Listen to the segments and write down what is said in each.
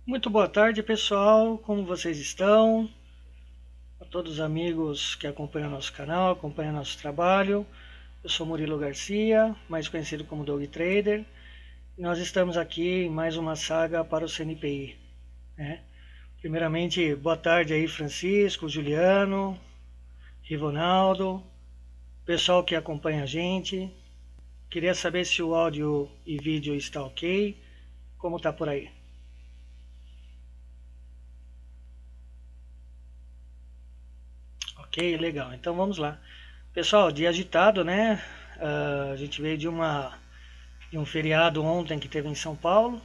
Muito boa tarde, pessoal. Como vocês estão? A todos os amigos que acompanham nosso canal, acompanham nosso trabalho. Eu sou Murilo Garcia, mais conhecido como Dog Trader. E nós estamos aqui em mais uma saga para o CNPI, né? Primeiramente, boa tarde aí, Francisco, Juliano, Rivonaldo, pessoal que acompanha a gente. Queria saber se o áudio e vídeo está ok. Como está por aí? Ok, legal. Então vamos lá. Pessoal, dia agitado, né? A gente veio de um feriado ontem que teve em São Paulo.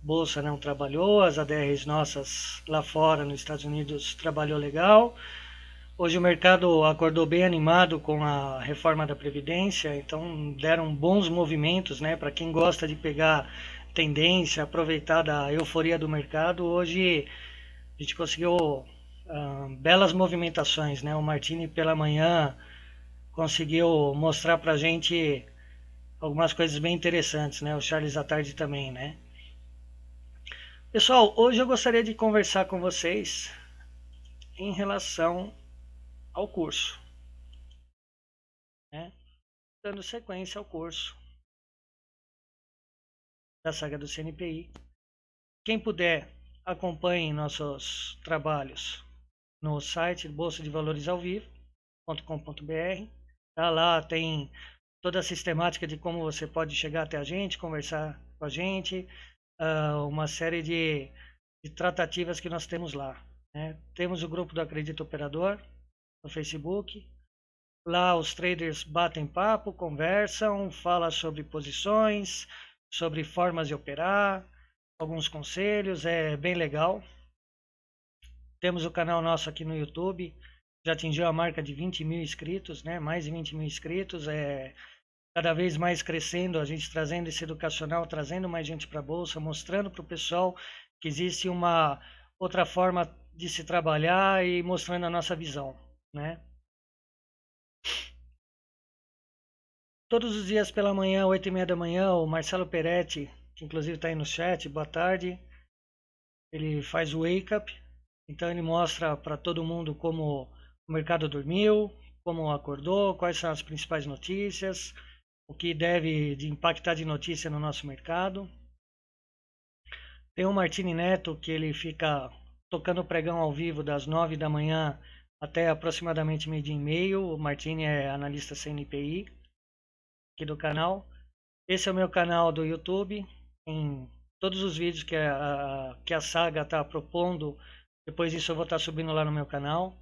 Bolsa não trabalhou, as ADRs nossas lá fora, nos Estados Unidos, trabalhou legal. Hoje o mercado acordou bem animado com a reforma da Previdência, então deram bons movimentos, né? Para quem gosta de pegar tendência, aproveitar da euforia do mercado, hoje a gente conseguiu belas movimentações, né? O Martini pela manhã conseguiu mostrar pra gente algumas coisas bem interessantes, né? O Charles à tarde também, né? Pessoal, hoje eu gostaria de conversar com vocês em relação ao curso, né? Dando sequência ao curso da saga do CNPI. Quem puder, acompanhe nossos trabalhos no site bolsa de valores ao vivo.com.br. Tá lá tem toda a sistemática de como você pode chegar até a gente, conversar com a gente, uma série de tratativas que nós temos lá, né? Temos o grupo do Acredito Operador no Facebook. Lá os traders batem papo, conversam, falam sobre posições, sobre formas de operar, alguns conselhos, é bem legal. Temos o canal nosso aqui no YouTube, já atingiu a marca de 20 mil inscritos, né? Mais de 20 mil inscritos, cada vez mais crescendo, a gente trazendo esse educacional, trazendo mais gente para a bolsa, mostrando para o pessoal que existe uma outra forma de se trabalhar e mostrando a nossa visão, né? Todos os dias pela manhã, 8:30 da manhã, o Marcelo Peretti, que inclusive está aí no chat, boa tarde, ele faz o wake up, então ele mostra para todo mundo como o mercado dormiu, como acordou, quais são as principais notícias, o que deve de impactar de notícia no nosso mercado. Tem o Martini Neto, que ele fica tocando pregão ao vivo das 9 da manhã até aproximadamente meio-dia e meio. O Martini é analista CNPI aqui do canal. Esse é o meu canal do YouTube. Em todos os vídeos que a saga está propondo, depois disso eu vou estar subindo lá no meu canal.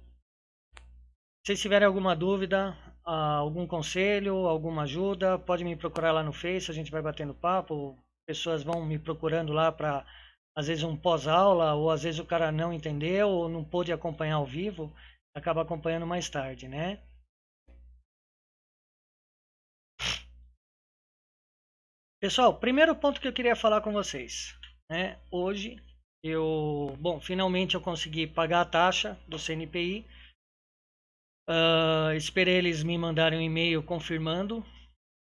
Se vocês tiverem alguma dúvida, algum conselho, alguma ajuda, pode me procurar lá no Face, a gente vai batendo papo. Pessoas vão me procurando lá para, às vezes, um pós-aula, ou às vezes o cara não entendeu ou não pôde acompanhar ao vivo, acaba acompanhando mais tarde, né? Pessoal, primeiro ponto que eu queria falar com vocês, né? Hoje bom, finalmente eu consegui pagar a taxa do CNPI. Esperei eles me mandarem um e-mail confirmando.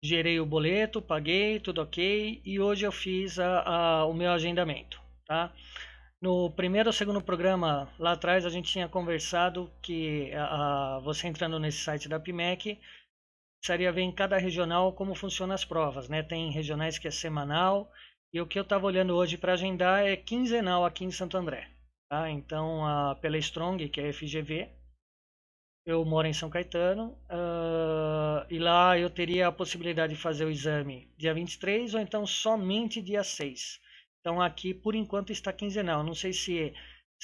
Gerei o boleto, paguei, tudo ok. E hoje eu fiz o meu agendamento, tá? No primeiro ou segundo programa, lá atrás, a gente tinha conversado que você entrando nesse site da PMEC, precisaria ver em cada regional como funcionam as provas, né? Tem regionais que é semanal, e o que eu estava olhando hoje para agendar é quinzenal aqui em Santo André, tá? Então, pela Strong, que é a FGV, eu moro em São Caetano, e lá eu teria a possibilidade de fazer o exame dia 23 ou então somente dia 6. Então aqui por enquanto está quinzenal. Não sei se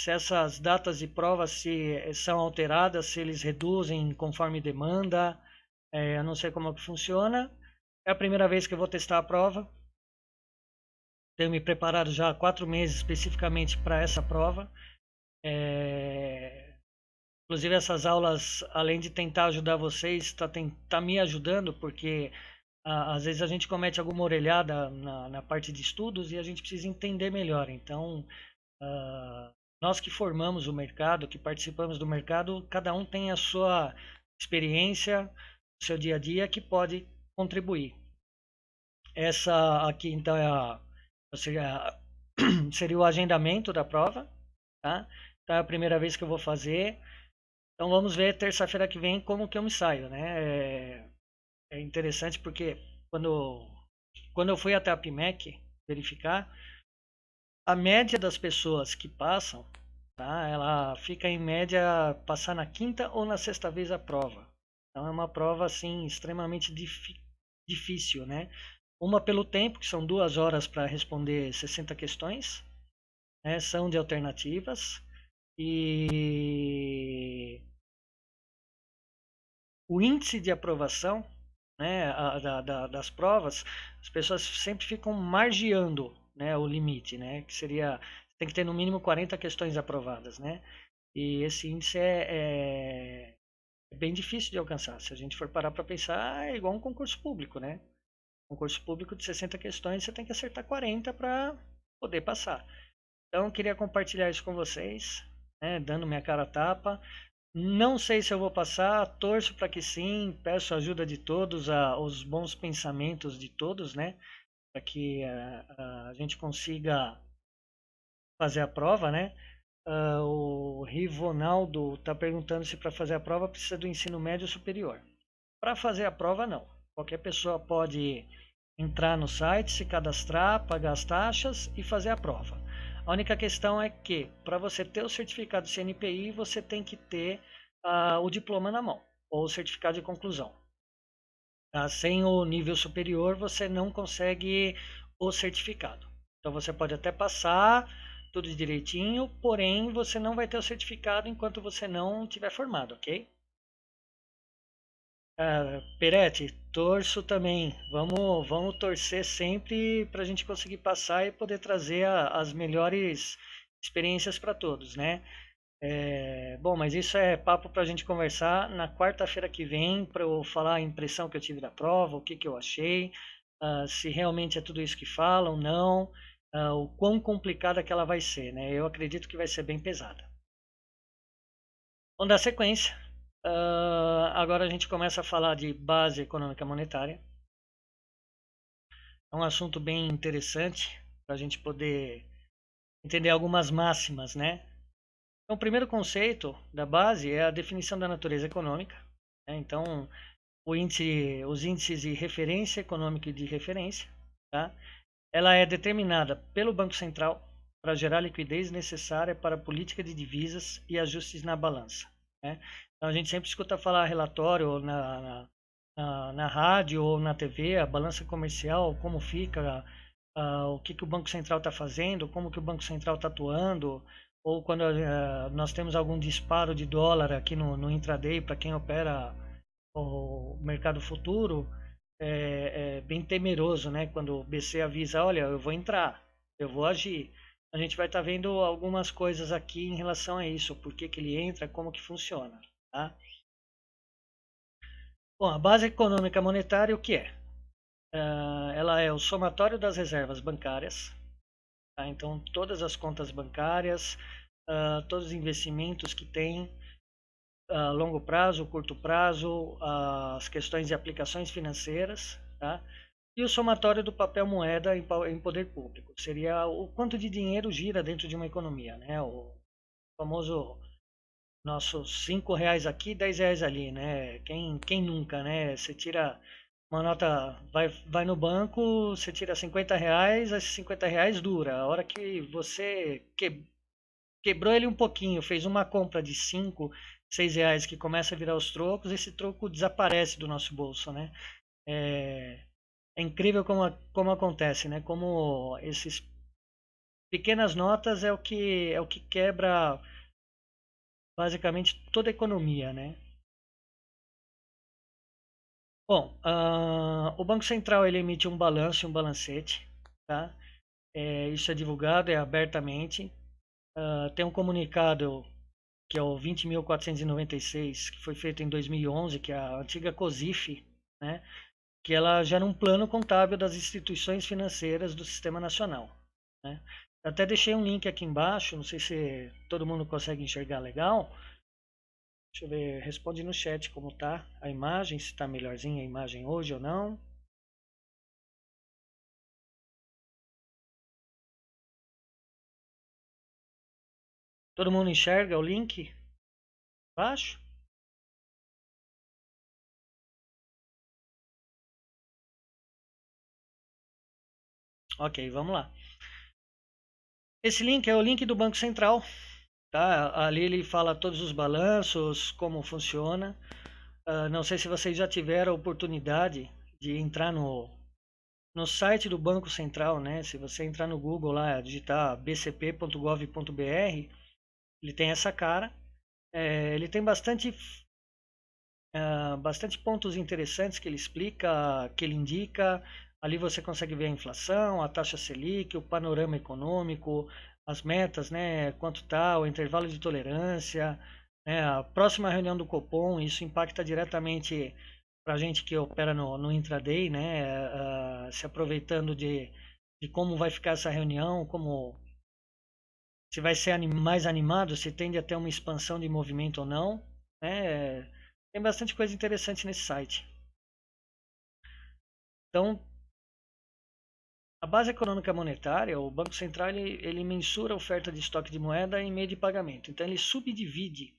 essas datas de prova se são alteradas, se eles reduzem conforme demanda, eu não sei como que funciona. É a primeira vez que eu vou testar a prova. Tenho me preparado já há 4 meses especificamente para essa prova. É, Inclusive essas aulas, além de tentar ajudar vocês, tá me ajudando, porque às vezes a gente comete alguma orelhada na parte de estudos e a gente precisa entender melhor. Então, ah, nós que formamos o mercado, que participamos do mercado, cada um tem a sua experiência, o seu dia a dia que pode contribuir. Essa aqui, então, é seria o agendamento da prova, tá? Então é a primeira vez que eu vou fazer. Então vamos ver terça-feira que vem como que eu me saio, né? É interessante porque quando eu fui até a PMEC verificar, a média das pessoas que passam, tá? Ela fica em média passar na quinta ou na sexta vez a prova. Então é uma prova assim extremamente difícil, né? Uma pelo tempo, que são 2 horas para responder 60 questões, né? São de alternativas. E o índice de aprovação, né, das provas, as pessoas sempre ficam margeando, né, o limite, né, que seria, tem que ter no mínimo 40 questões aprovadas, né, e esse índice é bem difícil de alcançar. Se a gente for parar para pensar, é igual um concurso público, né? Concurso público de 60 questões, você tem que acertar 40 para poder passar. Então, eu queria compartilhar isso com vocês, né, dando minha cara a tapa. Não sei se eu vou passar, torço para que sim, peço a ajuda de todos, os bons pensamentos de todos, né? Para que a gente consiga fazer a prova, né? O Rivonaldo está perguntando se para fazer a prova precisa do ensino médio superior. Para fazer a prova, não. Qualquer pessoa pode entrar no site, se cadastrar, pagar as taxas e fazer a prova. A única questão é que, para você ter o certificado CNPI, você tem que ter o diploma na mão, ou o certificado de conclusão. Tá? Sem o nível superior, você não consegue o certificado. Então, você pode até passar tudo direitinho, porém, você não vai ter o certificado enquanto você não tiver formado, ok? Peretti, torço também. Vamos torcer sempre para a gente conseguir passar e poder trazer as melhores experiências para todos, né? Bom, mas isso é papo para a gente conversar na quarta-feira que vem, para eu falar a impressão que eu tive da prova, o que que eu achei, se realmente é tudo isso que falam, não, o quão complicada que ela vai ser, né? Eu acredito que vai ser bem pesada. Vamos dar sequência. Agora a gente começa a falar de base econômica monetária. É um assunto bem interessante para a gente poder entender algumas máximas, né? Então, o primeiro conceito da base é a definição da natureza econômica, né? Então, os índices de referência econômica e de referência, tá? Ela é determinada pelo Banco Central para gerar liquidez necessária para a política de divisas e ajustes na balança, né? Então, a gente sempre escuta falar relatório na rádio ou na TV, a balança comercial, como fica, o que, que o Banco Central está fazendo, como que o Banco Central está atuando, ou quando nós temos algum disparo de dólar aqui no intraday, para quem opera o mercado futuro, é bem temeroso, né? Quando o BC avisa, olha, eu vou entrar, eu vou agir. A gente vai estar vendo algumas coisas aqui em relação a isso, por que que ele entra, como que funciona, tá? Bom, a base econômica monetária, o que é? Ela é o somatório das reservas bancárias, tá? Então, todas as contas bancárias, todos os investimentos que tem a longo prazo, curto prazo, as questões de aplicações financeiras, tá? E o somatório do papel moeda em poder público. Seria o quanto de dinheiro gira dentro de uma economia, né? O famoso nossos R$ 5 aqui, R$ 10 ali, né? Quem nunca, né? Você tira uma nota, vai no banco, você tira R$ 50, esses R$ 50 dura. A hora que você quebrou ele um pouquinho, fez uma compra de R$ 5, R$ 6 que começa a virar os trocos, esse troco desaparece do nosso bolso, né? É, é incrível como acontece, né? Como esses pequenas notas é o que quebra basicamente toda a economia, né? Bom, o Banco Central ele emite um balanço e um balancete, tá? Isso é divulgado, é abertamente. Tem um comunicado que é o 20.496, que foi feito em 2011, que é a antiga COSIF, né? Que ela gera um plano contábil das instituições financeiras do Sistema Nacional, né? Eu até deixei um link aqui embaixo, não sei se todo mundo consegue enxergar legal. Deixa eu ver, responde no chat como tá a imagem, se está melhorzinha a imagem hoje ou não. Todo mundo enxerga o link abaixo? Ok, vamos lá. Esse link é o link do Banco Central, tá? Ali ele fala todos os balanços, como funciona. Não sei se vocês já tiveram a oportunidade de entrar no site do Banco Central, né? Se você entrar no Google lá, digitar bcp.gov.br, ele tem essa cara. Ele tem bastante pontos interessantes que ele explica, que ele indica. Ali você consegue ver a inflação, a taxa Selic, o panorama econômico, as metas, né? Quanto está, o intervalo de tolerância, né? A próxima reunião do Copom, isso impacta diretamente para a gente que opera no intraday, né? Se aproveitando de como vai ficar essa reunião, como se vai ser mais animado, se tende a ter uma expansão de movimento ou não, né? Tem bastante coisa interessante nesse site. Então, a base econômica monetária, o Banco Central, ele mensura a oferta de estoque de moeda em meio de pagamento. Então, ele subdivide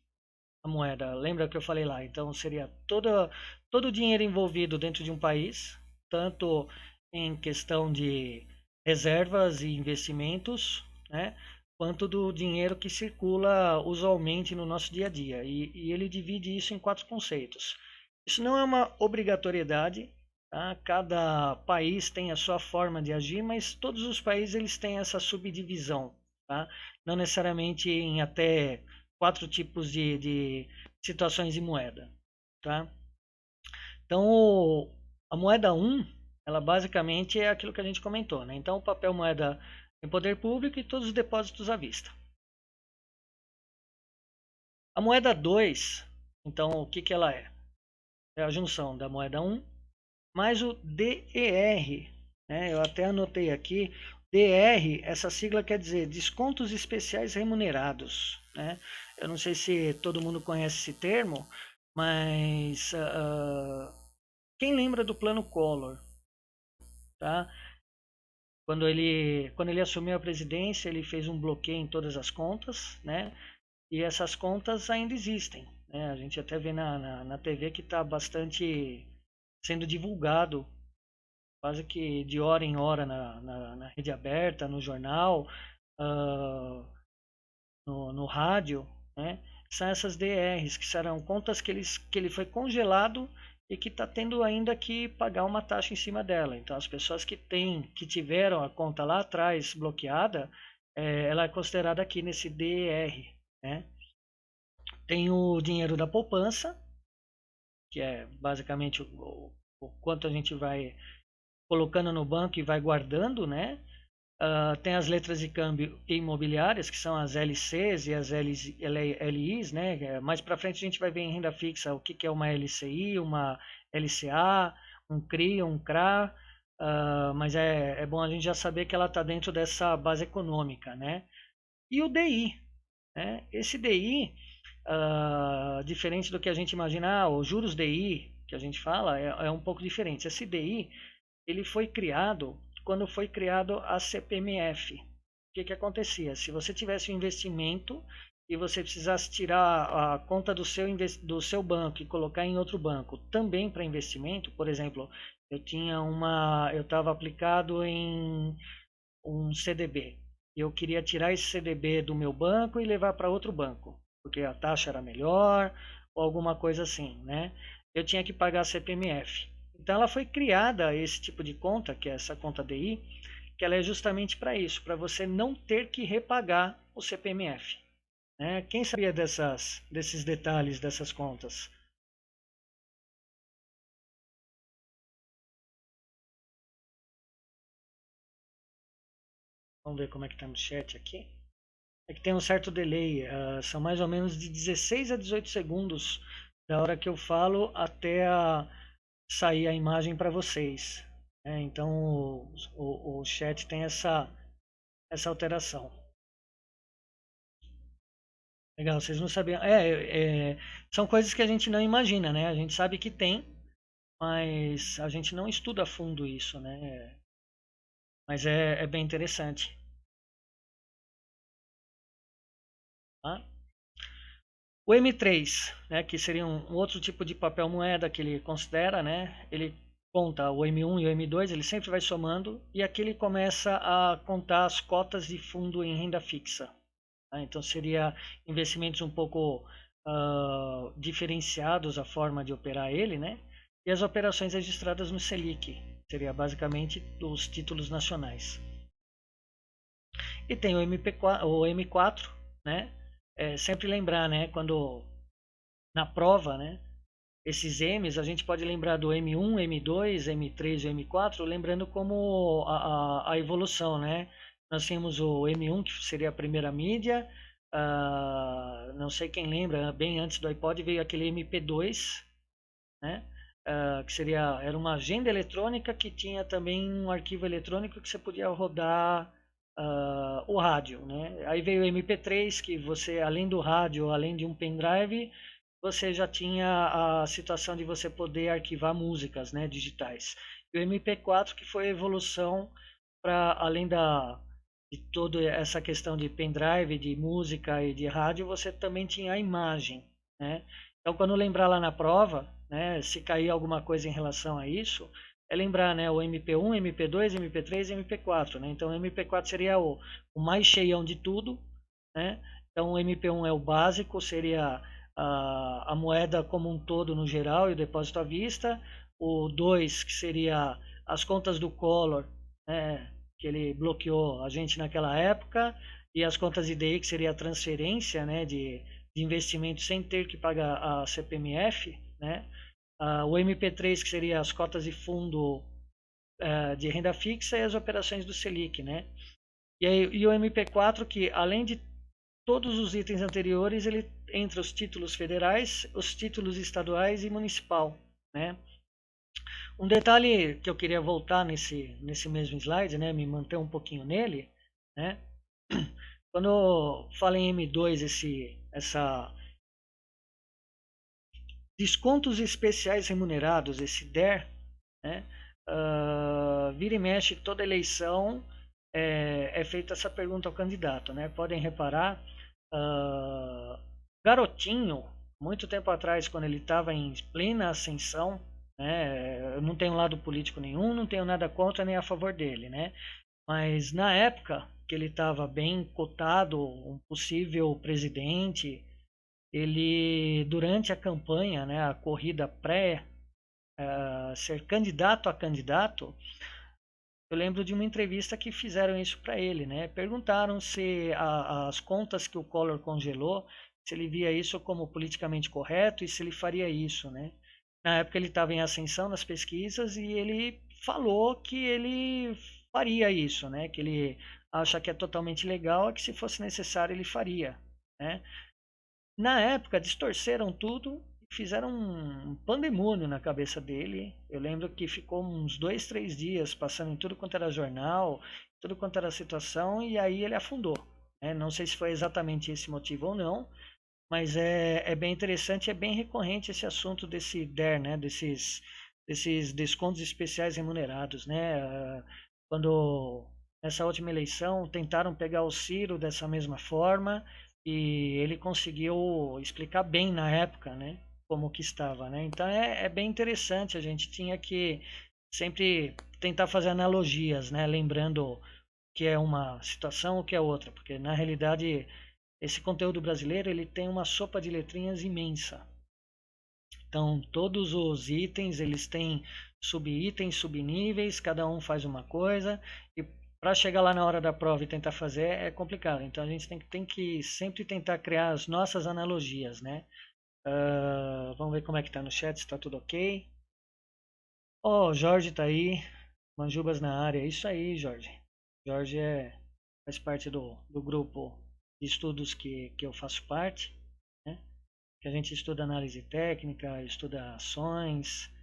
a moeda. Lembra que eu falei lá? Então, seria todo o dinheiro envolvido dentro de um país, tanto em questão de reservas e investimentos, né? Quanto do dinheiro que circula usualmente no nosso dia a dia. E ele divide isso em quatro conceitos. Isso não é uma obrigatoriedade, tá? Cada país tem a sua forma de agir, mas todos os países eles têm essa subdivisão, tá? Não necessariamente em até quatro tipos de situações de moeda, tá? Então, a moeda um, ela basicamente é aquilo que a gente comentou, né? Então, o papel moeda em poder público e todos os depósitos à vista. A moeda 2, então, o que que ela é? É a junção da moeda um mais o DER, né? Eu até anotei aqui, DER, essa sigla quer dizer descontos especiais remunerados, né? Eu não sei se todo mundo conhece esse termo, mas quem lembra do Plano Collor, tá? Quando ele assumiu a presidência, ele fez um bloqueio em todas as contas, né? E essas contas ainda existem, né? A gente até vê na TV que está bastante sendo divulgado quase que de hora em hora na rede aberta, no jornal, uh, no rádio, né? São essas DRs, que serão contas que ele foi congelado e que está tendo ainda que pagar uma taxa em cima dela. Então, as pessoas que tiveram a conta lá atrás bloqueada, ela é considerada aqui nesse DER, né? Tem o dinheiro da poupança, que é basicamente o quanto a gente vai colocando no banco e vai guardando, né? Tem as letras de câmbio imobiliárias, que são as LCs e as LIs, né? Mais para frente a gente vai ver em renda fixa o que, que é uma LCI, uma LCA, um CRI, um CRA, mas é bom a gente já saber que ela está dentro dessa base econômica, né? E o DI, né? Esse DI, diferente do que a gente imagina, os juros DI que a gente fala, é um pouco diferente. Esse DI, ele foi criado quando foi criado a CPMF. O que, que acontecia? Se você tivesse um investimento e você precisasse tirar a conta do seu banco e colocar em outro banco também para investimento, por exemplo, eu estava aplicado em um CDB. Eu queria tirar esse CDB do meu banco e levar para outro banco, porque a taxa era melhor ou alguma coisa assim, né? Eu tinha que pagar a CPMF. Então ela foi criada esse tipo de conta, que é essa conta DI, que ela é justamente para isso, para você não ter que repagar o CPMF, né? Quem sabia desses detalhes dessas contas? Vamos ver como é que está no chat aqui. É que tem um certo delay, são mais ou menos de 16 a 18 segundos da hora que eu falo até sair a imagem para vocês, né? Então o chat tem essa alteração. Legal, vocês não sabiam. São coisas que a gente não imagina, né? A gente sabe que tem, mas a gente não estuda a fundo isso, né? Mas é bem interessante. Tá? O M3, né, que seria um outro tipo de papel moeda que ele considera, né, ele conta o M1 e o M2, ele sempre vai somando, e aqui ele começa a contar as cotas de fundo em renda fixa. Tá? Então seria investimentos um pouco diferenciados a forma de operar ele, né? E as operações registradas no Selic, seria basicamente os títulos nacionais. E tem o MP4, o M4, né? Sempre lembrar, né? Quando na prova, né? Esses M's a gente pode lembrar do M1, M2, M3 e M4, lembrando como a evolução, né? Nós tínhamos o M1, que seria a primeira mídia, não sei quem lembra, bem antes do iPod veio aquele MP2, né? Que era uma agenda eletrônica que tinha também um arquivo eletrônico que você podia rodar o rádio, né? Aí veio o MP3, que você, além do rádio, além de um pendrive, você já tinha a situação de você poder arquivar músicas, né, digitais. E o MP4, que foi a evolução para, além de toda essa questão de pendrive, de música e de rádio, você também tinha a imagem, né? Então, quando lembrar lá na prova, né, se cair alguma coisa em relação a isso, é lembrar, né, o MP1, MP2, MP3 e MP4, né? Então, o MP4 seria o mais cheião de tudo, né? Então, o MP1 é o básico, seria a moeda como um todo no geral e o depósito à vista. O 2, que seria as contas do Collor, né, que ele bloqueou a gente naquela época, e as contas IDI, que seria a transferência, né, de investimento sem ter que pagar a CPMF, né? O MP3, que seria as cotas de fundo de renda fixa e as operações do Selic, né? E o MP4, que além de todos os itens anteriores, ele entra os títulos federais, os títulos estaduais e municipal, né? Um detalhe que eu queria voltar nesse mesmo slide, né, me manter um pouquinho nele, né? Quando fala em M2, essa descontos especiais remunerados, esse DER, né? Vira e mexe toda eleição é feita essa pergunta ao candidato, né? Podem reparar, Garotinho, muito tempo atrás, quando ele estava em plena ascensão, né? Eu não tenho lado político nenhum, não tenho nada contra nem a favor dele, né? Mas na época que ele estava bem cotado, um possível presidente, ele durante a campanha, né, a corrida pré ser candidato a candidato, eu lembro de uma entrevista que fizeram isso para ele, né? Perguntaram se as contas que o Collor congelou, se ele via isso como politicamente correto e se ele faria isso, né? Na época ele estava em ascensão nas pesquisas e ele falou que ele faria isso, né? Que ele acha que é totalmente legal e que se fosse necessário ele faria, né? Na época, distorceram tudo e fizeram um pandemônio na cabeça dele. Eu lembro que ficou uns 2, 3 dias passando em tudo quanto era jornal, tudo quanto era situação, e aí ele afundou. Né? Não sei se foi exatamente esse motivo ou não, mas é bem interessante, é bem recorrente esse assunto desse DER, né? Desses descontos especiais remunerados. Né? Quando nessa última eleição tentaram pegar o Ciro dessa mesma forma, e ele conseguiu explicar bem na época, né, como que estava, né? Então é bem interessante, a gente tinha que sempre tentar fazer analogias, né, lembrando o que é uma situação, o que é outra, porque na realidade esse conteúdo brasileiro ele tem uma sopa de letrinhas imensa. Então todos os itens eles têm subitens, subníveis, cada um faz uma coisa e para chegar lá na hora da prova e tentar fazer é complicado. Então a gente tem que sempre tentar criar as nossas analogias, né? Vamos ver como é que tá no chat, se está tudo ok. Ó, o Jorge tá aí, Manjubas na área. Isso aí, Jorge. Jorge faz parte do grupo de estudos que eu faço parte, né? Que a gente estuda análise técnica, estuda ações.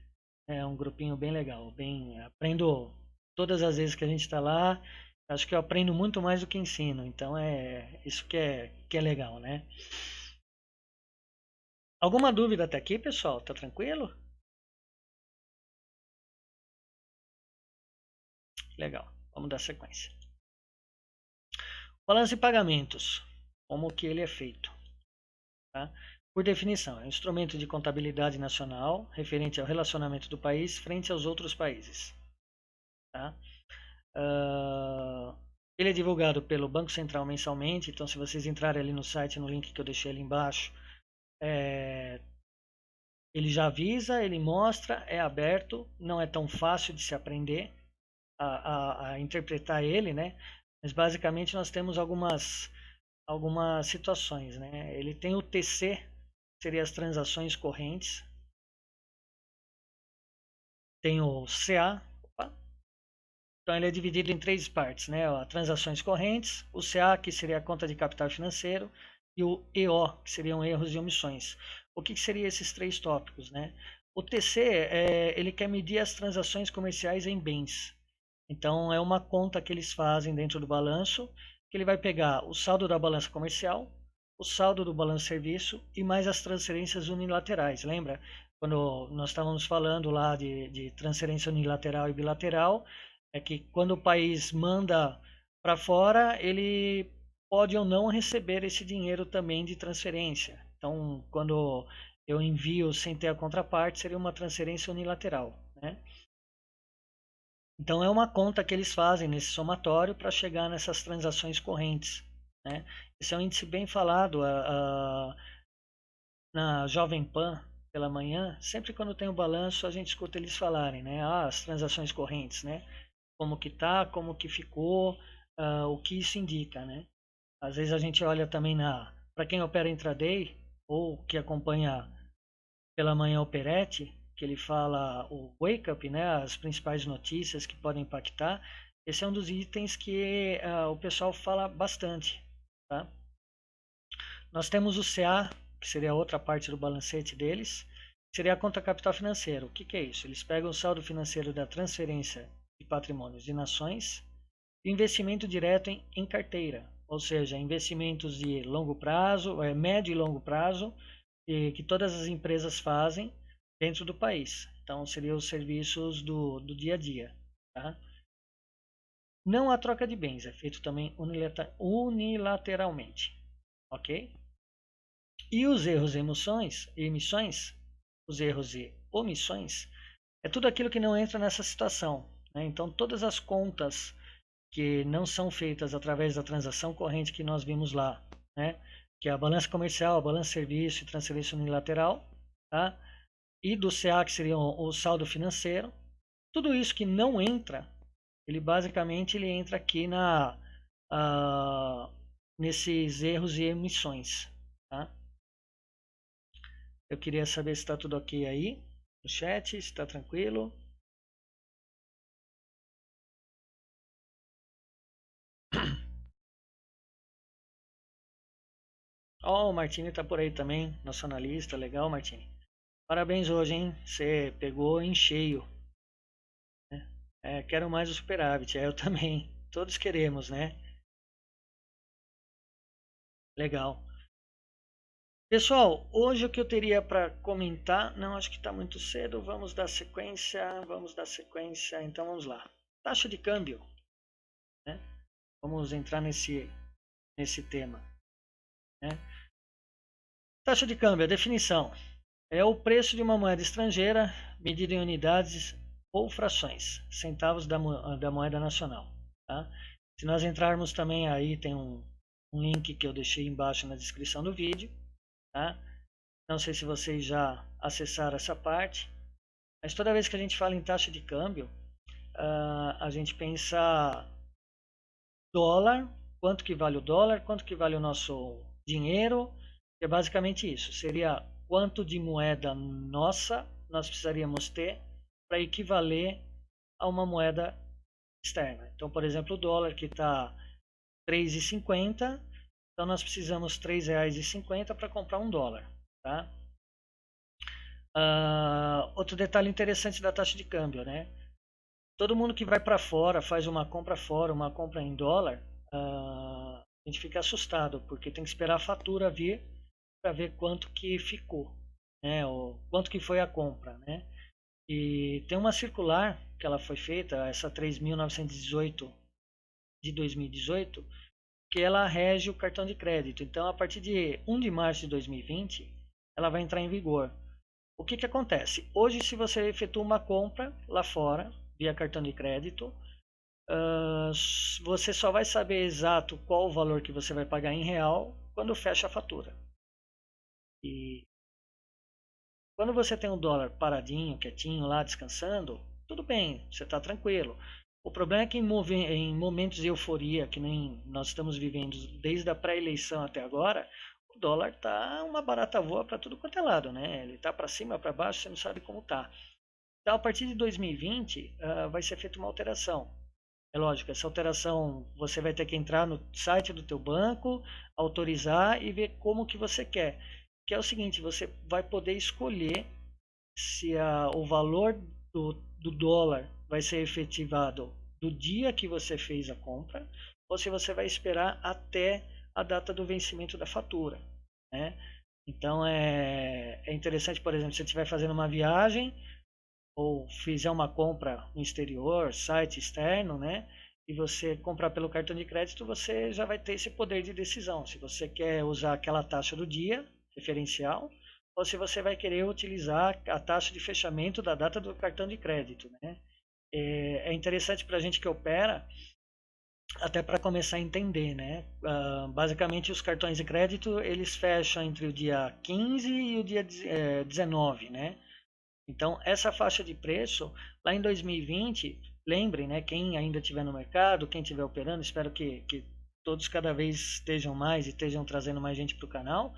É um grupinho bem legal, bem aprendo todas as vezes que a gente está lá. Acho que eu aprendo muito mais do que ensino, então é isso que é legal, né? Alguma dúvida até aqui, pessoal? Tá tranquilo? Legal, vamos dar sequência. Balanço de pagamentos. como que ele é feito. Tá? Por definição, é um instrumento de contabilidade nacional referente ao relacionamento do país frente aos outros países. Tá? Ele é divulgado pelo Banco Central mensalmente, então se vocês entrarem ali no site, no link que eu deixei ali embaixo, ele já avisa, ele mostra, é aberto, não é tão fácil de se aprender a interpretar ele, né? Mas basicamente nós temos algumas situações, né? Ele tem o TC, que seria as transações correntes, tem o CA, então ele é dividido em três partes, né? Transações correntes, o CA, que seria a conta de capital financeiro, e o EO, que seriam erros e omissões. O que seriam esses três tópicos, né? O TC, ele quer medir as transações comerciais em bens. Então é uma conta que eles fazem dentro do balanço, que ele vai pegar o saldo da balança comercial, o saldo do balanço serviço e mais as transferências unilaterais. Lembra? Quando nós estávamos falando lá de transferência unilateral e bilateral, é que quando o país manda para fora, ele pode ou não receber esse dinheiro também de transferência. Então, quando eu envio sem ter a contraparte, seria uma transferência unilateral, né? Então é uma conta que eles fazem nesse somatório para chegar nessas transações correntes, né? Esse é um índice bem falado na Jovem Pan pela manhã. Sempre quando tem o balanço a gente escuta eles falarem, né? As transações correntes, né? Como que tá, como que ficou, o que isso indica, né? Às vezes a gente olha também para quem opera intraday ou que acompanha pela manhã o Peretti, que ele fala o Wake Up, né, as principais notícias que podem impactar. Esse é um dos itens que o pessoal fala bastante. Tá? Nós temos o CA, que seria a outra parte do balancete deles, que seria a conta capital financeiro. O que, que é isso? Eles pegam o saldo financeiro da transferência de patrimônios de nações e investimento direto em carteira, ou seja, investimentos de longo prazo, médio e longo prazo, que todas as empresas fazem dentro do país. Então, seriam os serviços do dia a dia. Tá? Não há troca de bens, é feito também unilateralmente. Ok? E os erros e emissões, os erros e omissões, é tudo aquilo que não entra nessa situação. Né? Então, todas as contas que não são feitas através da transação corrente que nós vimos lá, né? Que é a balança comercial, a balança serviço e transferência unilateral, tá? E do CA, que seria o saldo financeiro. Tudo isso que não entra, ele basicamente ele entra aqui nesses erros e emissões, tá? Eu queria saber se está tudo ok aí no chat, se está tranquilo. Ó, o Martini está por aí também, nosso analista, legal, Martini. Parabéns hoje, hein? Você pegou em cheio. Né? Quero mais o superávit, eu também. Todos queremos, né? Legal. Pessoal, hoje o que eu teria para comentar, não acho que está muito cedo, vamos dar sequência, então vamos lá. Taxa de câmbio, né? Vamos entrar nesse tema. Né? Taxa de câmbio, a definição, é o preço de uma moeda estrangeira medido em unidades ou frações, centavos da moeda nacional. Tá? Se nós entrarmos também aí, tem um link que eu deixei embaixo na descrição do vídeo. Tá? Não sei se vocês já acessaram essa parte, mas toda vez que a gente fala em taxa de câmbio, a gente pensa dólar, quanto que vale o dólar, quanto que vale o nosso dinheiro, é basicamente isso. Seria quanto de moeda nossa nós precisaríamos ter para equivaler a uma moeda externa. Então, por exemplo, o dólar que está 3,50, então nós precisamos R$ 3,50 para comprar um dólar. Tá? Outro detalhe interessante da taxa de câmbio, né? Todo mundo que vai para fora, faz uma compra fora, uma compra em dólar, a gente fica assustado, porque tem que esperar a fatura vir para ver quanto que ficou, né? Ou quanto que foi a compra, né? E tem uma circular que ela foi feita, essa 3.918 de 2018, que ela rege o cartão de crédito. Então, a partir de 1 de março de 2020, ela vai entrar em vigor. O que acontece? Hoje, se você efetua uma compra lá fora, via cartão de crédito, você só vai saber exato qual o valor que você vai pagar em real quando fecha a fatura. E quando você tem um dólar paradinho, quietinho lá, descansando, tudo bem, você está tranquilo. O problema é que em momentos de euforia, que nem nós estamos vivendo desde a pré-eleição até agora, o dólar tá uma barata voa para tudo quanto é lado, né? Ele tá para cima, para baixo, você não sabe como tá. Então, a partir de 2020, vai ser feita uma alteração. É lógico, essa alteração você vai ter que entrar no site do teu banco, autorizar e ver como que você quer. Que é o seguinte, você vai poder escolher se o valor do dólar vai ser efetivado do dia que você fez a compra ou se você vai esperar até a data do vencimento da fatura, né? Então é interessante, por exemplo, se você estiver fazendo uma viagem ou fizer uma compra no exterior, site externo, né? E você comprar pelo cartão de crédito, você já vai ter esse poder de decisão. Se você quer usar aquela taxa do dia, referencial, ou se você vai querer utilizar a taxa de fechamento da data do cartão de crédito, né? É interessante para a gente que opera, até para começar a entender, né? Basicamente, os cartões de crédito, eles fecham entre o dia 15 e o dia 19, né? Então, essa faixa de preço, lá em 2020, lembrem, né, quem ainda estiver no mercado, quem estiver operando, espero que todos cada vez estejam mais e estejam trazendo mais gente para o canal,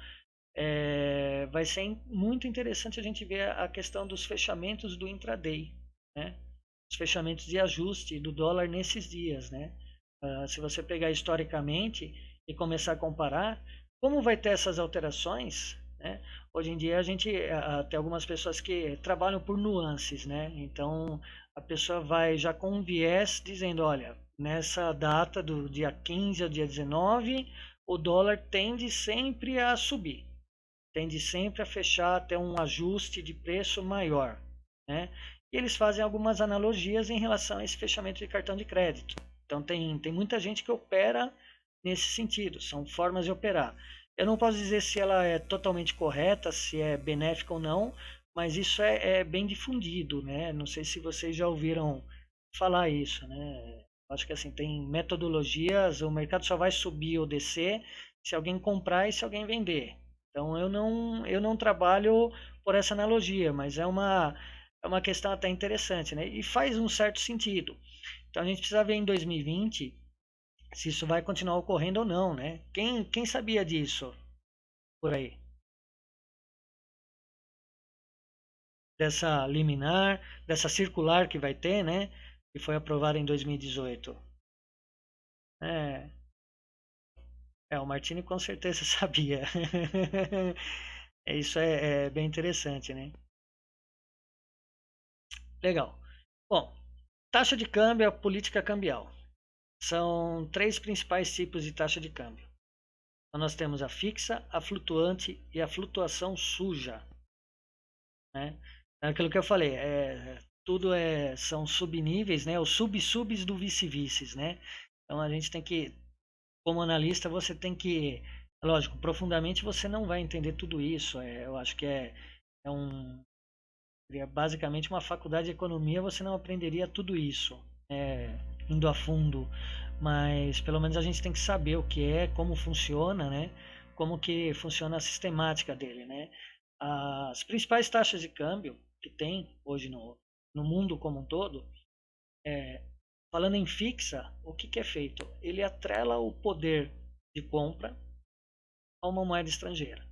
vai ser muito interessante a gente ver a questão dos fechamentos do intraday, né? Os fechamentos de ajuste do dólar nesses dias, né? Se você pegar historicamente e começar a comparar, como vai ter essas alterações, né? Hoje em dia a gente tem algumas pessoas que trabalham por nuances, né? Então a pessoa vai já com um viés dizendo, olha, nessa data do dia 15 ao dia 19, o dólar tende sempre a subir, tende sempre a fechar até um ajuste de preço maior, né? E eles fazem algumas analogias em relação a esse fechamento de cartão de crédito. Então tem muita gente que opera nesse sentido, são formas de operar. Eu não posso dizer se ela é totalmente correta, se é benéfica ou não, mas isso é bem difundido, né? Não sei se vocês já ouviram falar isso, né? Acho que assim, tem metodologias, o mercado só vai subir ou descer se alguém comprar e se alguém vender. Então eu não trabalho por essa analogia, mas é uma questão até interessante, né? E faz um certo sentido. Então a gente precisa ver em 2020 se isso vai continuar ocorrendo ou não, né? Quem sabia disso por aí? Dessa liminar, dessa circular que vai ter, né? Que foi aprovada em 2018. É, o Martini com certeza sabia. Isso é bem interessante, né? Legal. Bom, taxa de câmbio é a política cambial. São três principais tipos de taxa de câmbio. Então, nós temos a fixa, a flutuante e a flutuação suja, né? É aquilo que eu falei, tudo são subníveis, né? Os sub-subs do vice-vices, né? Então a gente tem que, como analista, você tem que, lógico, profundamente você não vai entender tudo isso. Eu acho que é um, basicamente uma faculdade de economia, você não aprenderia tudo isso, indo a fundo. Mas pelo menos a gente tem que saber o que é, como funciona, né? Como que funciona a sistemática dele, né? As principais taxas de câmbio que tem hoje no mundo como um todo, falando em fixa, o que é feito? Ele atrela o poder de compra a uma moeda estrangeira.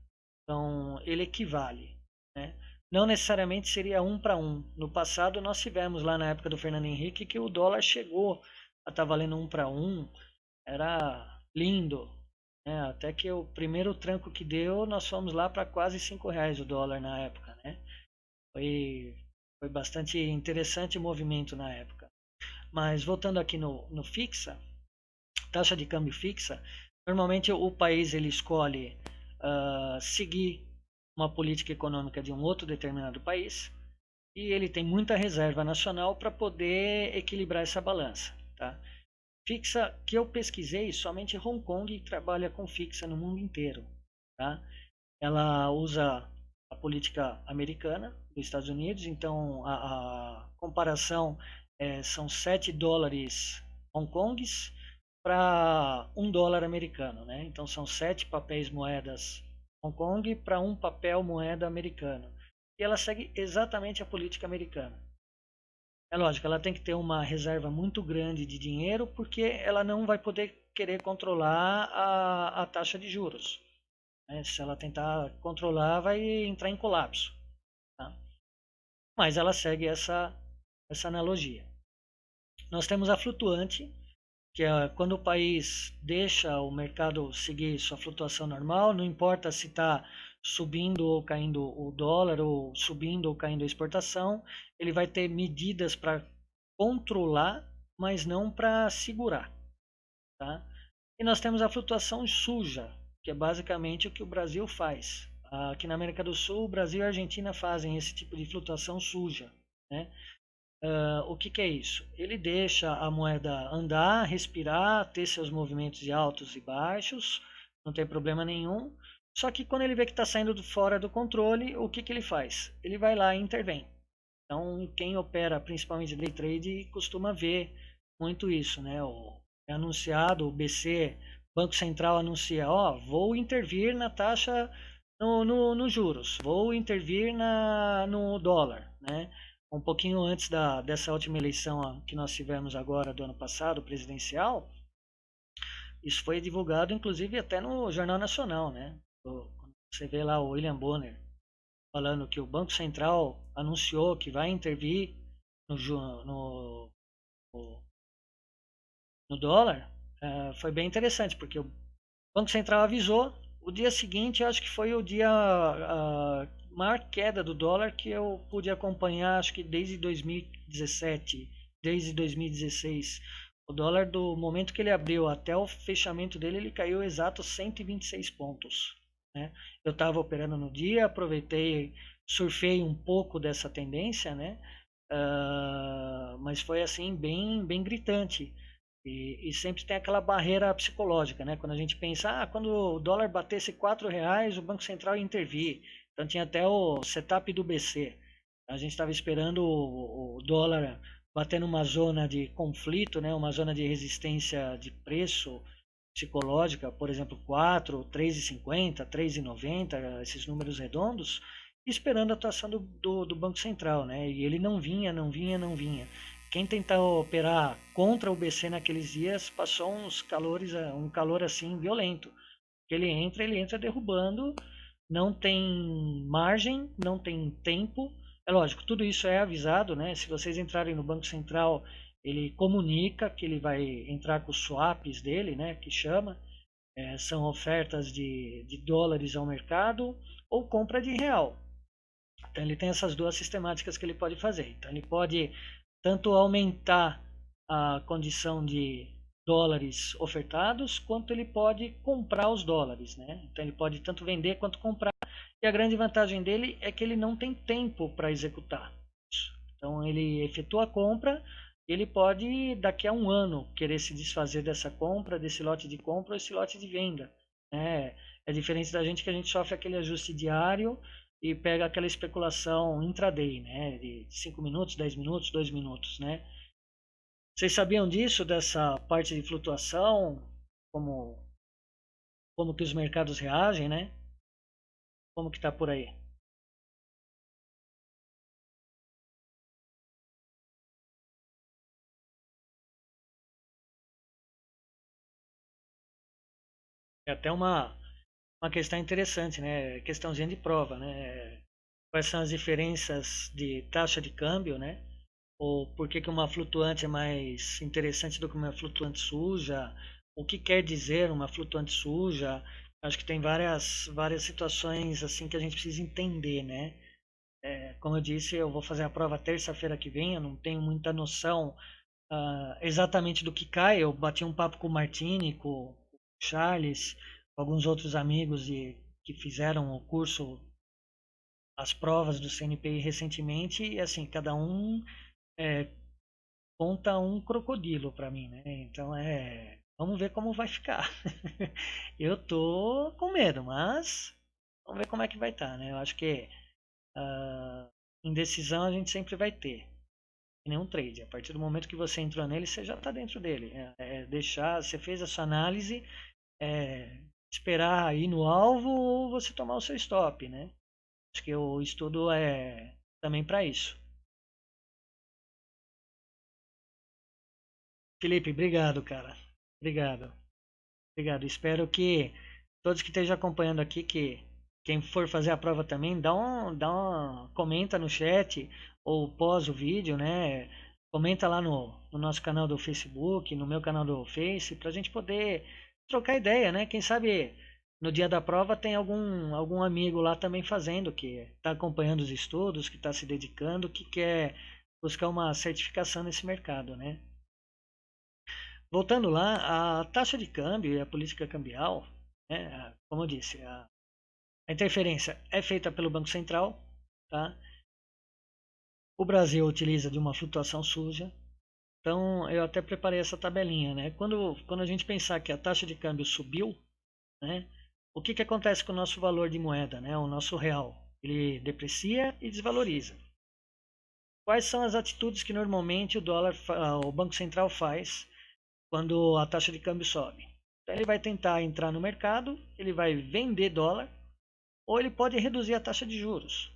Então, ele equivale, né? Não necessariamente seria um para um. No passado, nós tivemos lá na época do Fernando Henrique que o dólar chegou a estar valendo um para um, era lindo, né? Até que o primeiro tranco que deu, nós fomos lá para quase R$ 5 o dólar na época, né? Foi, foi bastante interessante o movimento na época. Mas voltando aqui no fixa, taxa de câmbio fixa, normalmente o país ele escolhe seguir uma política econômica de um outro determinado país e ele tem muita reserva nacional para poder equilibrar essa balança, tá? Fixa que eu pesquisei, somente Hong Kong trabalha com fixa no mundo inteiro, tá? Ela usa a política americana dos Estados Unidos, então a comparação são 7 dólares Hong Kongs para $1 americano, né? Então são 7 papéis moedas Hong Kong para um papel moeda americano. E ela segue exatamente a política americana. É lógico, ela tem que ter uma reserva muito grande de dinheiro, porque ela não vai poder querer controlar a taxa de juros, né? Se ela tentar controlar, vai entrar em colapso, tá? Mas ela segue essa analogia. Nós temos a flutuante, que é quando o país deixa o mercado seguir sua flutuação normal, não importa se está subindo ou caindo o dólar, ou subindo ou caindo a exportação, ele vai ter medidas para controlar, mas não para segurar, tá? E nós temos a flutuação suja, que é basicamente o que o Brasil faz. Aqui na América do Sul, o Brasil e a Argentina fazem esse tipo de flutuação suja, né? O que é isso? Ele deixa a moeda andar, respirar, ter seus movimentos de altos e baixos, não tem problema nenhum. Só que quando ele vê que está saindo fora do controle, o que ele faz? Ele vai lá e intervém. Então, quem opera principalmente day trade costuma ver muito isso, né? É anunciado, o BC, Banco Central anuncia, ó, vou intervir na taxa no juros, vou intervir no dólar, né? Um pouquinho antes dessa última eleição que nós tivemos agora do ano passado, presidencial, isso foi divulgado inclusive até no Jornal Nacional, né? Quando você vê lá o William Bonner falando que o Banco Central anunciou que vai intervir no, no, no dólar, foi bem interessante, porque o Banco Central avisou. O dia seguinte, eu acho que foi o dia a maior queda do dólar que eu pude acompanhar, acho que desde 2017, desde 2016. O dólar, do momento que ele abriu até o fechamento dele, ele caiu exato 126 pontos, né? Eu estava operando no dia, aproveitei, surfei um pouco dessa tendência, né? Mas foi assim bem gritante. E sempre tem aquela barreira psicológica, né? Quando a gente pensa, quando o dólar batesse R$ 4, o Banco Central ia intervir. Então tinha até o setup do BC. A gente estava esperando o dólar bater numa zona de conflito, né? Uma zona de resistência de preço psicológica, por exemplo, 4, 3,50, 3,90, esses números redondos, esperando a atuação do Banco Central, né? E ele não vinha, não vinha, não vinha. Quem tentar operar contra o BC naqueles dias passou um calor assim violento. Ele entra derrubando, não tem margem, não tem tempo. É lógico, tudo isso é avisado, né? Se vocês entrarem no Banco Central, ele comunica que ele vai entrar com os swaps dele, né? Que chama, são ofertas de dólares ao mercado ou compra de real. Então ele tem essas duas sistemáticas que ele pode fazer. Então ele pode tanto aumentar a condição de dólares ofertados, quanto ele pode comprar os dólares, né? Então ele pode tanto vender quanto comprar. E a grande vantagem dele é que ele não tem tempo para executar. Então ele efetua a compra, e ele pode daqui a um ano querer se desfazer dessa compra, desse lote de compra ou esse lote de venda, né? É diferente da gente, que a gente sofre aquele ajuste diário e pega aquela especulação intraday, né? De 5 minutos, 10 minutos, 2 minutos, né? Vocês sabiam disso, dessa parte de flutuação? Como, como que os mercados reagem, né? Como que tá por aí? É até uma questão interessante, né? Questãozinha de prova, né? Quais são as diferenças de taxa de câmbio, né? Ou por que que uma flutuante é mais interessante do que uma flutuante suja? O que quer dizer uma flutuante suja? Acho que tem várias situações assim que a gente precisa entender, né? Como eu disse, eu vou fazer a prova terça-feira que vem, eu não tenho muita noção exatamente do que cai. Eu bati um papo com o Martini, com o Charles, com alguns outros amigos que fizeram o curso, as provas do CNPI recentemente, e assim, cada um conta um crocodilo para mim, né? Então vamos ver como vai ficar. Eu tô com medo, mas vamos ver como é que vai estar, né? Eu acho que indecisão a gente sempre vai ter. Que nem um trade. A partir do momento que você entrou nele, você já está dentro dele. Deixar, você fez a sua análise, é, esperar ir no alvo ou você tomar o seu stop, né? Acho que o estudo é também para isso. Felipe, obrigado, cara. Obrigado. Obrigado. Espero que todos que estejam acompanhando aqui, que quem for fazer a prova também, comenta no chat ou pós o vídeo, né? Comenta lá no nosso canal do Facebook, no meu canal do Face, para a gente poder trocar ideia, né? Quem sabe no dia da prova tem algum amigo lá também fazendo, que está acompanhando os estudos, que está se dedicando, que quer buscar uma certificação nesse mercado, né? Voltando lá, a taxa de câmbio e a política cambial, né, como eu disse, a interferência é feita pelo Banco Central, tá? O Brasil utiliza de uma flutuação suja, então eu até preparei essa tabelinha, né? Quando a gente pensar que a taxa de câmbio subiu, né, o que acontece com o nosso valor de moeda, né, o nosso real? Ele deprecia e desvaloriza. Quais são as atitudes que normalmente o Banco Central faz quando a taxa de câmbio sobe? Então ele vai tentar entrar no mercado, ele vai vender dólar ou ele pode reduzir a taxa de juros.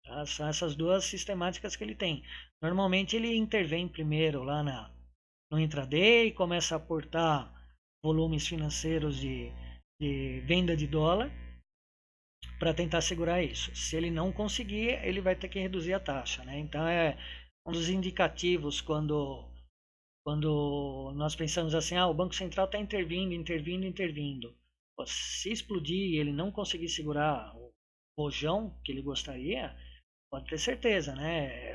Tá? São essas duas sistemáticas que ele tem. Normalmente ele intervém primeiro lá no intraday, começa a aportar volumes financeiros de venda de dólar para tentar segurar isso. Se ele não conseguir, ele vai ter que reduzir a taxa. Né? Então é um dos indicativos quando nós pensamos assim, o Banco Central está intervindo. Pô, se explodir e ele não conseguir segurar o rojão que ele gostaria, pode ter certeza, né?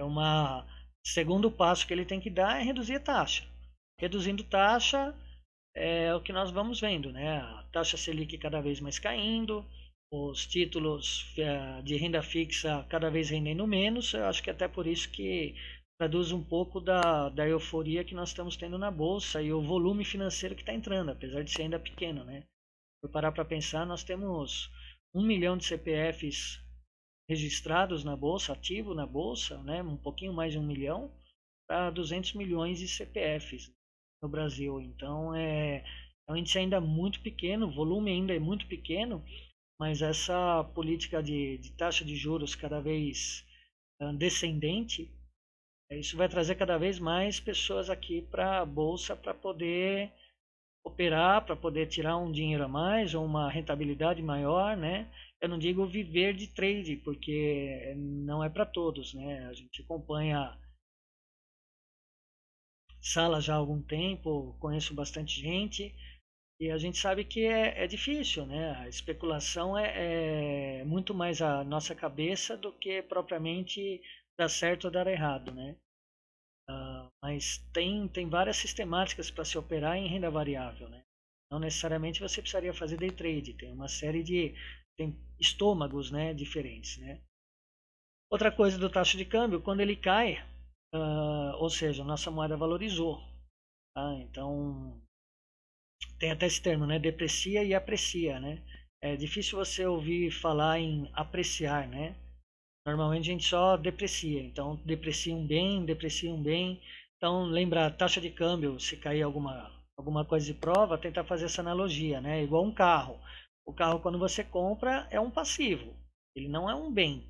Segundo passo que ele tem que dar é reduzir a taxa. Reduzindo taxa é o que nós vamos vendo, né? A taxa Selic cada vez mais caindo, os títulos de renda fixa cada vez rendendo menos. Eu acho que até por isso que traduz um pouco da euforia que nós estamos tendo na bolsa e o volume financeiro que está entrando, apesar de ser ainda pequeno, né? Por parar para pensar, nós temos 1 milhão de CPFs registrados na bolsa, ativo na bolsa, né? Um pouquinho mais de 1 milhão, para 200 milhões de CPFs no Brasil. Então é um índice ainda muito pequeno, o volume ainda é muito pequeno, mas essa política de taxa de juros cada vez descendente, isso vai trazer cada vez mais pessoas aqui para a bolsa para poder operar, para poder tirar um dinheiro a mais ou uma rentabilidade maior, né? Eu não digo viver de trade, porque não é para todos, né? A gente acompanha sala já há algum tempo, conheço bastante gente e a gente sabe que é difícil, né? A especulação é muito mais a nossa cabeça do que propriamente dar certo ou dar errado, né? Mas tem várias sistemáticas para se operar em renda variável, né? Não necessariamente você precisaria fazer day trade, tem uma série tem estômagos, né, diferentes, né? Outra coisa do taxa de câmbio, quando ele cai, ou seja, nossa moeda valorizou, tá? Então tem até esse termo, né, deprecia e aprecia, né? É difícil você ouvir falar em apreciar, né? Normalmente a gente só deprecia, então deprecia um bem. Então lembra taxa de câmbio, se cair alguma coisa de prova, tentar fazer essa analogia, né? Igual um carro. O carro quando você compra é um passivo, ele não é um bem,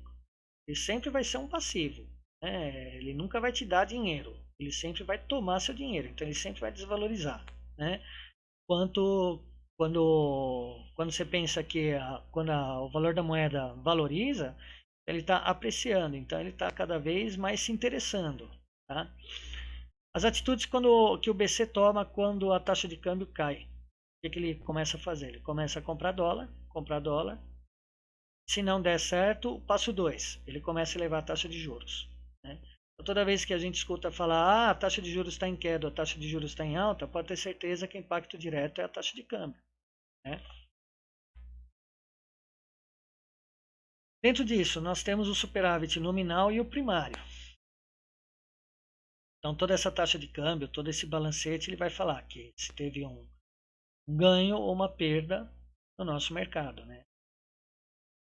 ele sempre vai ser um passivo, né? Ele nunca vai te dar dinheiro, ele sempre vai tomar seu dinheiro, então ele sempre vai desvalorizar, né? Quanto quando você pensa que o valor da moeda valoriza, ele está apreciando, então ele está cada vez mais se interessando. Tá? As atitudes que o BC toma quando a taxa de câmbio cai. O que ele começa a fazer? Ele começa a comprar dólar. Se não der certo, passo 2, ele começa a elevar a taxa de juros. Né? Então, toda vez que a gente escuta falar, a taxa de juros está em queda, a taxa de juros está em alta, pode ter certeza que o impacto direto é a taxa de câmbio. Né? Dentro disso, nós temos o superávit nominal e o primário. Então toda essa taxa de câmbio, todo esse balancete, ele vai falar que se teve um ganho ou uma perda no nosso mercado, né?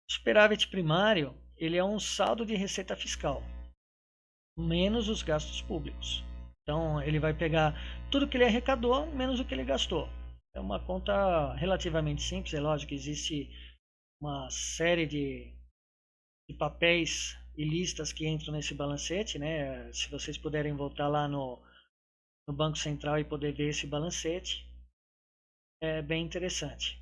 O superávit primário, ele é um saldo de receita fiscal, menos os gastos públicos. Então ele vai pegar tudo que ele arrecadou, menos o que ele gastou. É uma conta relativamente simples, é lógico que existe uma série de papéis e listas que entram nesse balancete, né? Se vocês puderem voltar lá no Banco Central e poder ver esse balancete, é bem interessante.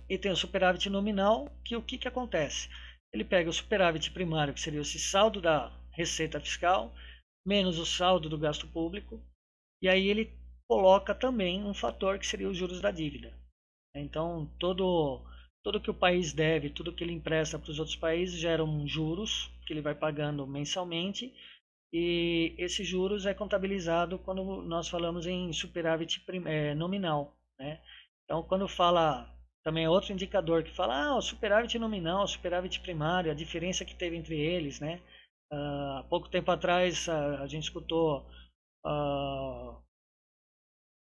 E tem o superávit nominal, que o que acontece? Ele pega o superávit primário, que seria esse saldo da receita fiscal, menos o saldo do gasto público, e aí ele coloca também um fator que seria os juros da dívida. Então, tudo que o país deve, tudo que ele empresta para os outros países geram juros que ele vai pagando mensalmente, e esses juros é contabilizado quando nós falamos em superávit nominal, né? Então, quando fala, também é outro indicador que fala, o superávit nominal, o superávit primário, a diferença que teve entre eles, né? Há pouco tempo atrás a gente escutou, ah,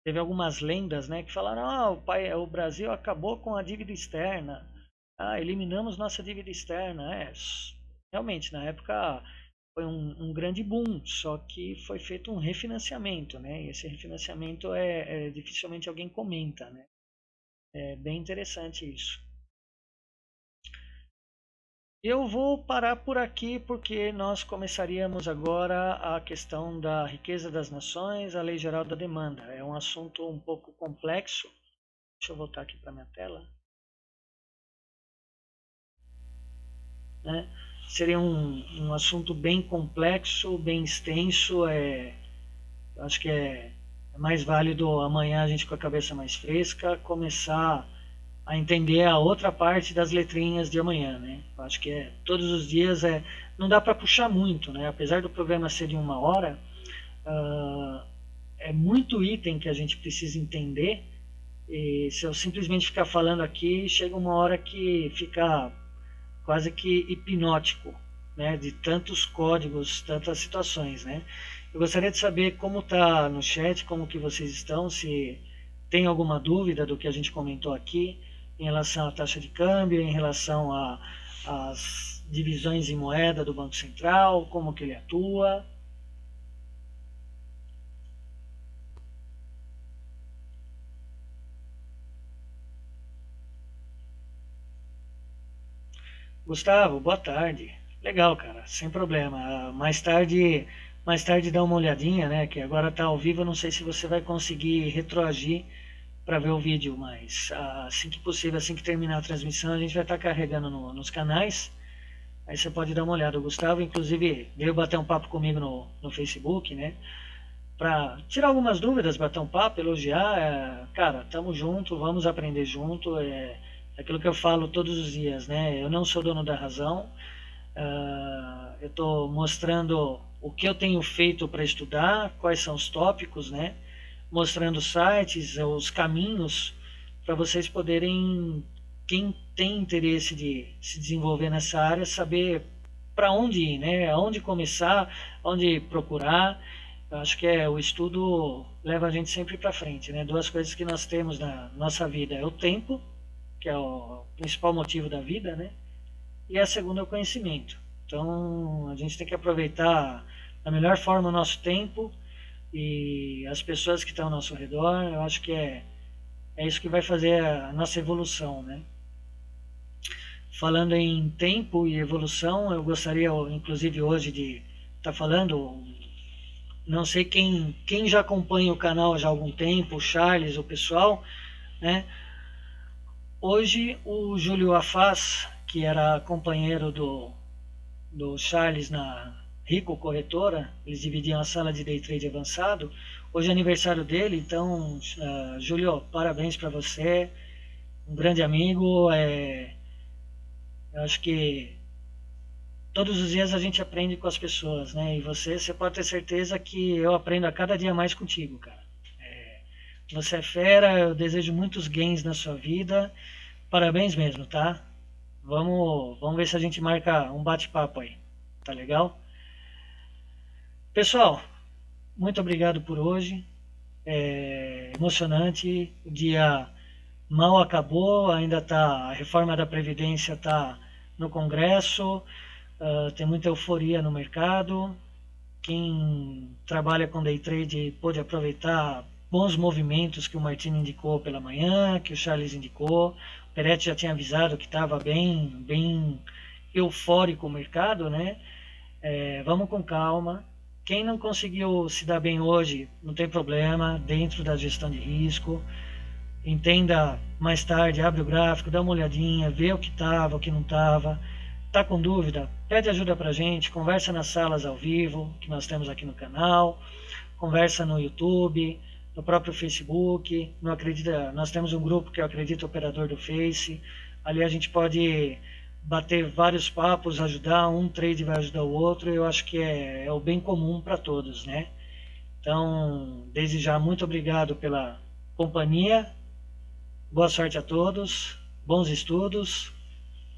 teve algumas lendas, né, que falaram, o Brasil acabou com a dívida externa, eliminamos nossa dívida externa. Realmente, na época foi um grande boom, só que foi feito um refinanciamento, né, e esse refinanciamento dificilmente alguém comenta, né, é bem interessante isso. Eu vou parar por aqui porque nós começaríamos agora a questão da riqueza das nações, a lei geral da demanda. É um assunto um pouco complexo. Deixa eu voltar aqui para minha tela. Né? Seria um assunto bem complexo, bem extenso. Acho que é mais válido amanhã a gente com a cabeça mais fresca começar a entender a outra parte das letrinhas de amanhã, né? Acho que todos os dias não dá para puxar muito, né? Apesar do programa ser de 1 hora, é muito item que a gente precisa entender. E se eu simplesmente ficar falando aqui, chega uma hora que fica quase que hipnótico, né? De tantos códigos, tantas situações, né? Eu gostaria de saber como está no chat, como que vocês estão, se tem alguma dúvida do que a gente comentou aqui em relação à taxa de câmbio, em relação às divisões em moeda do Banco Central, como que ele atua. Gustavo, boa tarde. Legal, cara, sem problema. Mais tarde dá uma olhadinha, né? Que agora está ao vivo, eu não sei se você vai conseguir retroagir para ver o vídeo, mas assim que possível, assim que terminar a transmissão, a gente vai estar carregando nos canais. Aí você pode dar uma olhada. O Gustavo, inclusive, veio bater um papo comigo no Facebook, né? Para tirar algumas dúvidas, bater um papo, elogiar. Cara, tamo junto, vamos aprender junto. É aquilo que eu falo todos os dias, né? Eu não sou dono da razão. Eu estou mostrando o que eu tenho feito para estudar, quais são os tópicos, né? Mostrando sites, os caminhos para vocês poderem, quem tem interesse de se desenvolver nessa área, saber para onde ir, né? Aonde começar, onde procurar. Eu acho que o estudo leva a gente sempre para frente, né? Duas coisas que nós temos na nossa vida é o tempo, que é o principal motivo da vida, né? E a segunda é o conhecimento. Então a gente tem que aproveitar da melhor forma o nosso tempo e as pessoas que estão ao nosso redor. Eu acho que é isso que vai fazer a nossa evolução, né? Falando em tempo e evolução, eu gostaria, inclusive hoje, de estar falando. Não sei quem já acompanha o canal já há algum tempo, o Charles, o pessoal, né? Hoje o Júlio Afaz, que era companheiro do Charles na Rico Corretora, eles dividiam a sala de day trade avançado. Hoje é aniversário dele, então, Júlio, parabéns para você, um grande amigo. Eu acho que todos os dias a gente aprende com as pessoas, né? E você pode ter certeza que eu aprendo a cada dia mais contigo, cara. Você é fera, eu desejo muitos gains na sua vida. Parabéns mesmo, tá? Vamos ver se a gente marca um bate-papo aí. Tá legal? Pessoal, muito obrigado por hoje. É emocionante. O dia mal acabou, ainda tá, a reforma da Previdência está no Congresso, tem muita euforia no mercado. Quem trabalha com day trade pôde aproveitar bons movimentos que o Martini indicou pela manhã, que o Charles indicou. O Peretti já tinha avisado que estava bem eufórico o mercado, né? Vamos com calma. Quem não conseguiu se dar bem hoje, não tem problema, dentro da gestão de risco. Entenda mais tarde, abre o gráfico, dá uma olhadinha, vê o que estava, o que não estava. Tá com dúvida? Pede ajuda pra gente, conversa nas salas ao vivo que nós temos aqui no canal, conversa no YouTube, no próprio Facebook. Não acredita, nós temos um grupo que é o Acredita Operador do Face. Ali a gente pode bater vários papos, ajudar, um trade vai ajudar o outro. Eu acho que é o bem comum para todos, né? Então, desde já, muito obrigado pela companhia. Boa sorte a todos, bons estudos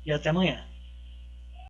e até amanhã.